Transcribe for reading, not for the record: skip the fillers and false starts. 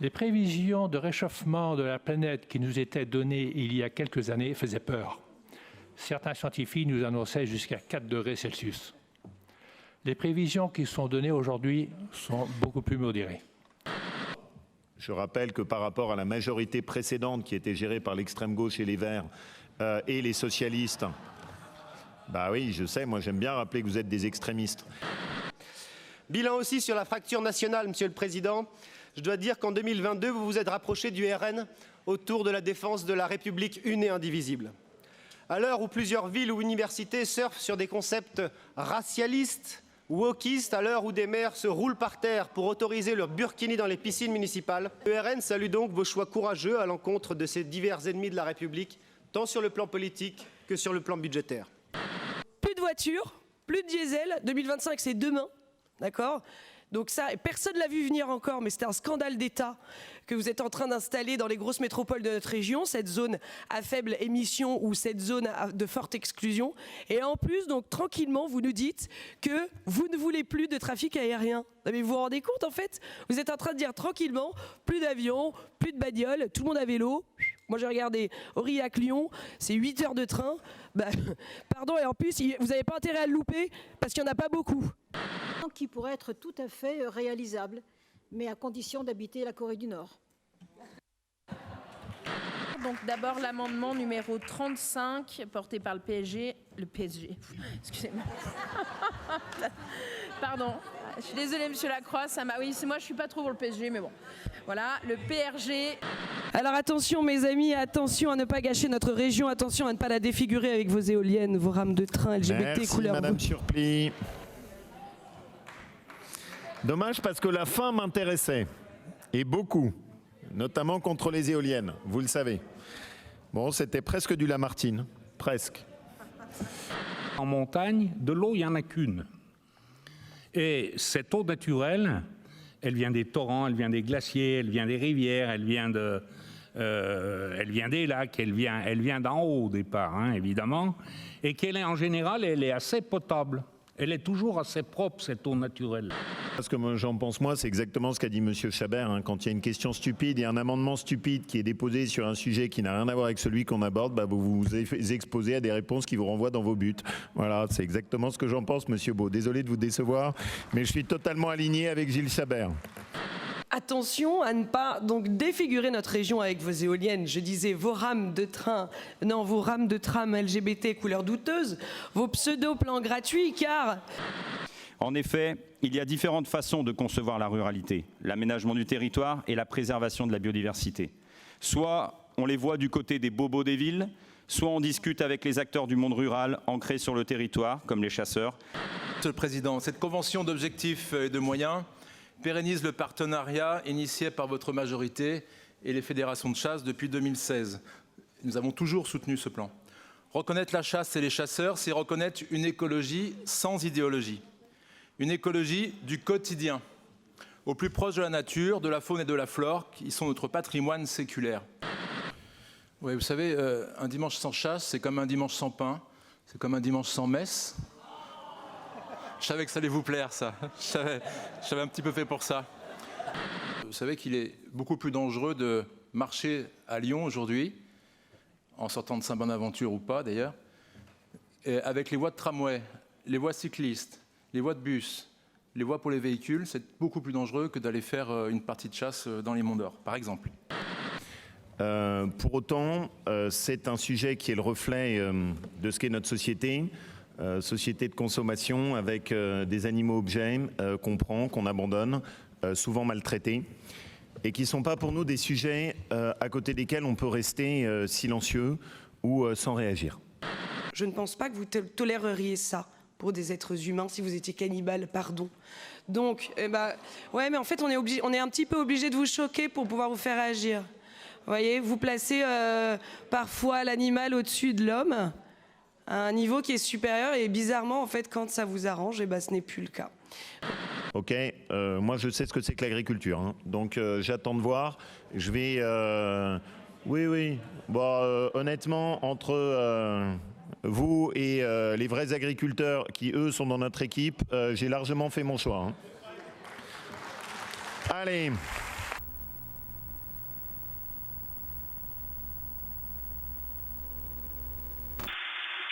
Les prévisions de réchauffement de la planète qui nous étaient données il y a quelques années faisaient peur. Certains scientifiques nous annonçaient jusqu'à 4 degrés Celsius. Les prévisions qui sont données aujourd'hui sont beaucoup plus modérées. Je rappelle que par rapport à la majorité précédente qui était gérée par l'extrême gauche et les Verts et les socialistes, bah oui, je sais, moi j'aime bien rappeler que vous êtes des extrémistes. Bilan aussi sur la fracture nationale, Monsieur le Président. Je dois dire qu'en 2022, vous vous êtes rapproché du RN autour de la défense de la République une et indivisible. À l'heure où plusieurs villes ou universités surfent sur des concepts racialistes, wokistes, à l'heure où des maires se roulent par terre pour autoriser leur burkini dans les piscines municipales, le RN salue donc vos choix courageux à l'encontre de ces divers ennemis de la République, tant sur le plan politique que sur le plan budgétaire. Plus de voitures, plus de diesel, 2025 c'est demain, d'accord ? Donc ça, personne ne l'a vu venir encore, mais c'est un scandale d'État que vous êtes en train d'installer dans les grosses métropoles de notre région, cette zone à faible émission ou cette zone de forte exclusion. Et en plus, donc tranquillement, vous nous dites que vous ne voulez plus de trafic aérien. Mais vous vous rendez compte, en fait, vous êtes en train de dire tranquillement, plus d'avions, plus de bagnoles, tout le monde à vélo. Moi, j'ai regardé Aurillac-Lyon, c'est 8 heures de train. Bah, pardon, et en plus, vous n'avez pas intérêt à le louper parce qu'il n'y en a pas beaucoup. Qui pourrait être tout à fait réalisable, mais à condition d'habiter la Corée du Nord. Donc d'abord l'amendement numéro 35 porté par le PSG, excusez-moi. Pardon, je suis désolée Monsieur Lacroix, oui, c'est moi je suis pas trop pour le PSG, mais bon. Voilà, le PRG. Alors attention mes amis, attention à ne pas gâcher notre région, attention à ne pas la défigurer avec vos éoliennes, vos rames de train LGBT. Merci, couleur Madame Surplis. Dommage parce que la fin m'intéressait, et beaucoup, notamment contre les éoliennes, vous le savez. Bon, c'était presque du Lamartine, presque. En montagne, de l'eau, il n'y en a qu'une. Et cette eau naturelle, elle vient des torrents, elle vient des glaciers, elle vient des rivières, elle vient des lacs, elle vient d'en haut au départ, hein, évidemment. Et qu'elle est en général, elle est assez potable. Elle est toujours assez propre, cette eau naturelle. Ce que j'en pense, moi, c'est exactement ce qu'a dit M. Chabert. Hein. Quand il y a une question stupide et un amendement stupide qui est déposé sur un sujet qui n'a rien à voir avec celui qu'on aborde, bah, vous vous exposez à des réponses qui vous renvoient dans vos buts. Voilà, c'est exactement ce que j'en pense, M. Beau. Désolé de vous décevoir, mais je suis totalement aligné avec Gilles Chabert. Attention à ne pas donc défigurer notre région avec vos éoliennes. Je disais vos rames de train, non, vos rames de tram LGBT couleur douteuse, vos pseudo-plans gratuits, car... En effet, il y a différentes façons de concevoir la ruralité, l'aménagement du territoire et la préservation de la biodiversité. Soit on les voit du côté des bobos des villes, soit on discute avec les acteurs du monde rural ancrés sur le territoire, comme les chasseurs. Monsieur le Président, cette convention d'objectifs et de moyens pérennise le partenariat initié par votre majorité et les fédérations de chasse depuis 2016. Nous avons toujours soutenu ce plan. Reconnaître la chasse et les chasseurs, c'est reconnaître une écologie sans idéologie. Une écologie du quotidien, au plus proche de la nature, de la faune et de la flore, qui sont notre patrimoine séculaire. Oui, vous savez, un dimanche sans chasse, c'est comme un dimanche sans pain, c'est comme un dimanche sans messe. Je savais que ça allait vous plaire, ça. Je savais un petit peu fait pour ça. Vous savez qu'il est beaucoup plus dangereux de marcher à Lyon aujourd'hui, en sortant de Saint-Bonaventure ou pas d'ailleurs, avec les voies de tramway, les voies cyclistes, les voies de bus, les voies pour les véhicules, c'est beaucoup plus dangereux que d'aller faire une partie de chasse dans les Monts d'Or, par exemple. Pour autant, c'est un sujet qui est le reflet de ce qu'est notre société. Société de consommation avec des animaux-objets qu'on prend, qu'on abandonne, souvent maltraités, et qui ne sont pas pour nous des sujets à côté desquels on peut rester silencieux ou sans réagir. Je ne pense pas que vous toléreriez ça pour des êtres humains si vous étiez cannibale, pardon. Donc, ouais, mais en fait, on est un petit peu obligé de vous choquer pour pouvoir vous faire agir. Vous voyez, vous placez parfois l'animal au-dessus de l'homme, à un niveau qui est supérieur, et bizarrement, en fait, quand ça vous arrange, ce n'est plus le cas. Ok, moi je sais ce que c'est que l'agriculture, hein. Donc j'attends de voir. Je vais... Oui. Bon, honnêtement, entre vous et les vrais agriculteurs qui, eux, sont dans notre équipe, j'ai largement fait mon choix, hein. Allez.